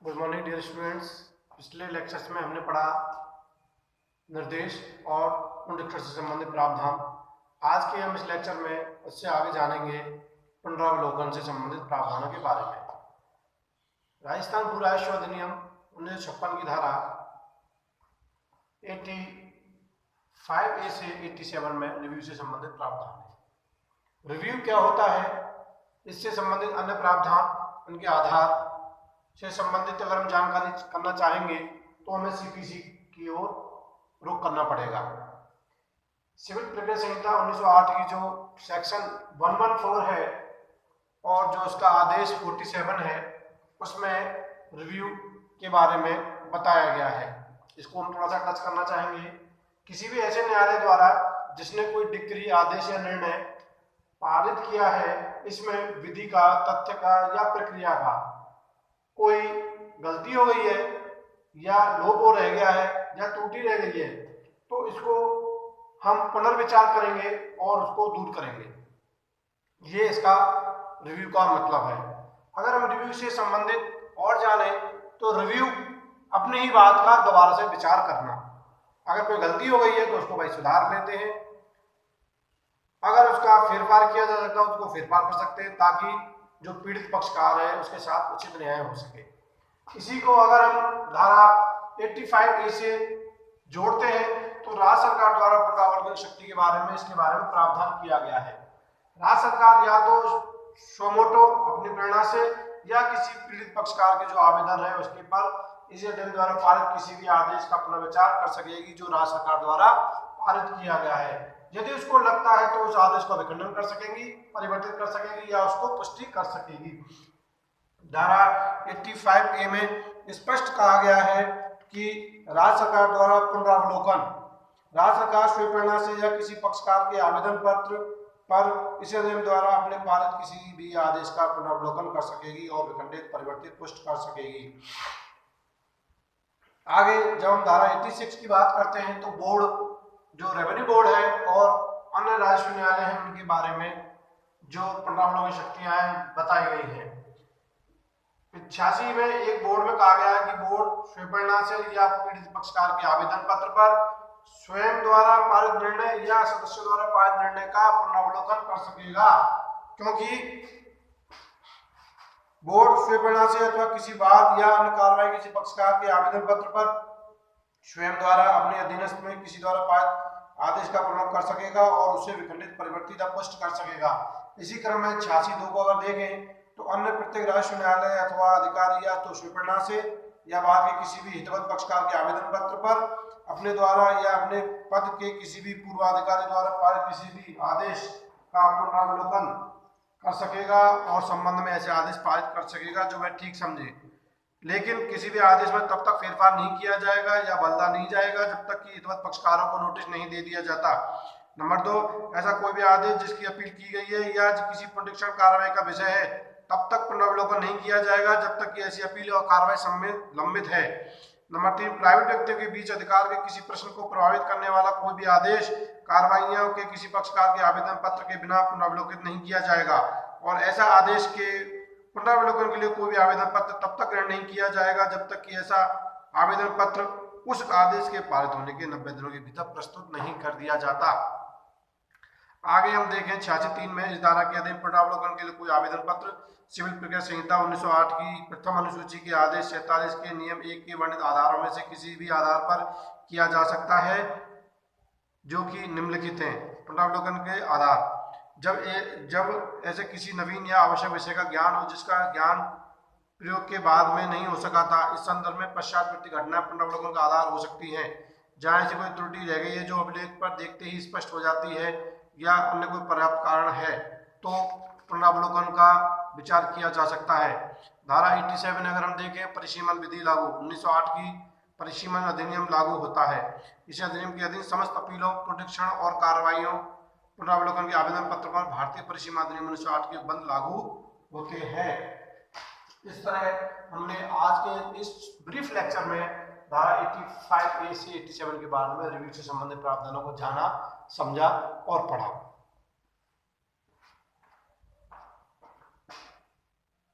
Good morning dear students. पिछले lectures में हमने पढ़ा निर्देश और पुनरीक्षण से संबंधित प्रावधान। आज के हम इस लेक्चर में उससे आगे जानेंगे पुनरावलोकन से संबंधित प्रावधानों के बारे में। राजस्थान भू राजस्व अधिनियम 1956 की धारा 85A से 87 में रिव्यू से संबंधित प्रावधान है। रिव्यू क्या होता है, इससे संबंधित अन्य प्रावधान, उनके आधार से संबंधित अगर हम जानकारी करना चाहेंगे तो हमें सीपीसी की ओर रुख करना पड़ेगा। सिविल प्रक्रिया संहिता 1908 की जो सेक्शन 114 है और जो उसका आदेश 47 है, उसमें रिव्यू के बारे में बताया गया है। इसको हम थोड़ा सा टच करना चाहेंगे। किसी भी ऐसे न्यायालय द्वारा जिसने कोई डिक्री, आदेश या निर्णय पारित किया है, इसमें विधि का, तथ्य का या प्रक्रिया का कोई गलती हो गई है या लोप हो रह गया है या त्रुटि रह गई है, तो इसको हम पुनर्विचार करेंगे और उसको दूर करेंगे। ये इसका रिव्यू का मतलब है। अगर हम रिव्यू से संबंधित और जाने तो रिव्यू अपनी ही बात का दोबारा से विचार करना। अगर कोई गलती हो गई है तो उसको भाई सुधार लेते हैं, अगर उसका फेरफार किया जा सकता है उसको फेरफार कर सकते हैं, ताकि जो पीड़ित पक्षकार है उसके साथ उचित न्याय हो सके। इसी को अगर हम धारा 85A से जोड़ते हैं तो राज्य सरकार द्वारा पुनरावलोकन शक्ति के बारे में, इसके बारे में प्रावधान किया गया है। राज्य सरकार या तो स्वमोटो अपनी प्रेरणा से या किसी पीड़ित पक्षकार के जो आवेदन है उसके पर इस अधिनियम द्वारा पारित किसी भी आदेश का पुनर्विचार कर सकेगी जो राज्य सरकार द्वारा पारित किया गया है। यदि उसको लगता है तो उस आदेश का विखंडन कर सकेगी, परिवर्तित कर सकेगी या उसको पुष्टि कर सकेगी। धारा 85A में स्पष्ट कहा गया है कि राज्य सरकार द्वारा पुनरावलोकन, राज्य सरकार स्वप्रेरणा से या किसी पक्षकार के आवेदन पत्र पर इस अधिनियम द्वारा अपने पारित किसी भी आदेश का पुनरावलोकन कर सकेगी और विखंडित, परिवर्तित, पुष्ट कर सकेगी। आगे जब हम धारा 86 की बात करते हैं तो बोर्ड, जो रेवेन्यू बोर्ड है और अन्य राजस्व न्यायालय हैं, उनके बारे में जो पुनरावलोकन शक्तियां बताई गई हैं। 85 में एक बोर्ड में कहा गया है कि बोर्ड स्वप्रेरणा से या पीड़ित पक्षकार के आवेदन पत्र पर स्वयं द्वारा पारित निर्णय या सदस्यों द्वारा पारित निर्णय का पुनरावलोकन कर सकेगा, क्योंकि बोर्ड स्वप्रेरणा से अथवा किसी बात या अन्य कार्रवाई किसी पक्षकार के आवेदन पत्र पर स्वयं द्वारा अपने अधीनस्थ में किसी द्वारा पारित आदेश का प्रयोग कर सकेगा और उसे विखंडित, परिवर्तित या पुष्ट कर सकेगा। इसी क्रम में 86(2) को अगर देखें तो अन्य प्रत्येक राजस्व न्यायालय अथवा अधिकारी या तो स्वप्रेरणा से या बाद के किसी भी हितवत पक्षकार के आवेदन पत्र पर अपने द्वारा या अपने पद के किसी भी पूर्वाधिकारी द्वारा पारित किसी भी आदेश का पुनरावलोकन कर सकेगा और संबंध में ऐसे आदेश पारित कर सकेगा जो वह ठीक समझे। लेकिन किसी भी आदेश में तब तक फेरफार नहीं किया जाएगा या बदला नहीं जाएगा जब तक कि हितवत पक्षकारों को नोटिस नहीं दे दिया जाता। नंबर 2, ऐसा कोई भी आदेश जिसकी अपील की गई है या किसी पुनरीक्षण कार्रवाई का विषय है तब तक पुनरावलोकन नहीं किया जाएगा जब तक कि ऐसी अपील और कार्रवाई लंबित है। नंबर 3, प्राइवेट व्यक्तियों के बीच अधिकार के किसी प्रश्न को प्रभावित करने वाला कोई भी आदेश कार्रवाइयों के किसी पक्षकार के आवेदन पत्र के बिना पुनरावलोकित नहीं किया जाएगा और ऐसा आदेश के पुनरावलोकन के लिए कोई भी आवेदन पत्र तब तक ग्रहण नहीं किया जाएगा जब तक कि ऐसा आवेदन पत्र उस आदेश के पारित होने के 90 दिनों के भीतर प्रस्तुत नहीं कर दिया जाता। आगे हम देखें 86(3) में इस धारा के अधीन पुनरावलोकन के लिए कोई आवेदन पत्र सिविल प्रक्रिया संहिता 1908 की प्रथम अनुसूची के आदेश 47 के नियम 1 के वर्णित आधारों में से किसी भी आधार पर किया जा सकता है, जो कि निम्नलिखित हैं। पुनरावलोकन के आधार: जब ऐसे किसी नवीन या आवश्यक विषय का ज्ञान हो जिसका ज्ञान प्रयोग के बाद में नहीं हो सका था। इस संदर्भ में पश्चातवर्ती घटना पुनरावलोकन का आधार हो सकती है, जहाँ ऐसी कोई त्रुटि रह गई है जो अभिलेख पर देखते ही स्पष्ट हो जाती है या अन्य कोई पर्याप्त कारण है तो पुनरावलोकन का विचार किया जा सकता है। धारा 87 अगर हम देखें, परिसीमन विधि लागू, 1908 की परिसीमन अधिनियम लागू होता है। इस अधिनियम के अधीन समस्त अपीलों, पुनरीक्षण और कार्रवाइयों, पुनरावलोकन के आवेदन पत्र पर भारतीय परिसीमा अधिनियम 1908 के बंद लागू होते हैं। इस तरह हमने आज के इस ब्रीफ लेक्चर में धारा 85A से 87 के बारे में रिव्यू से संबंधित प्रावधानों को जाना, समझा और पढ़ा।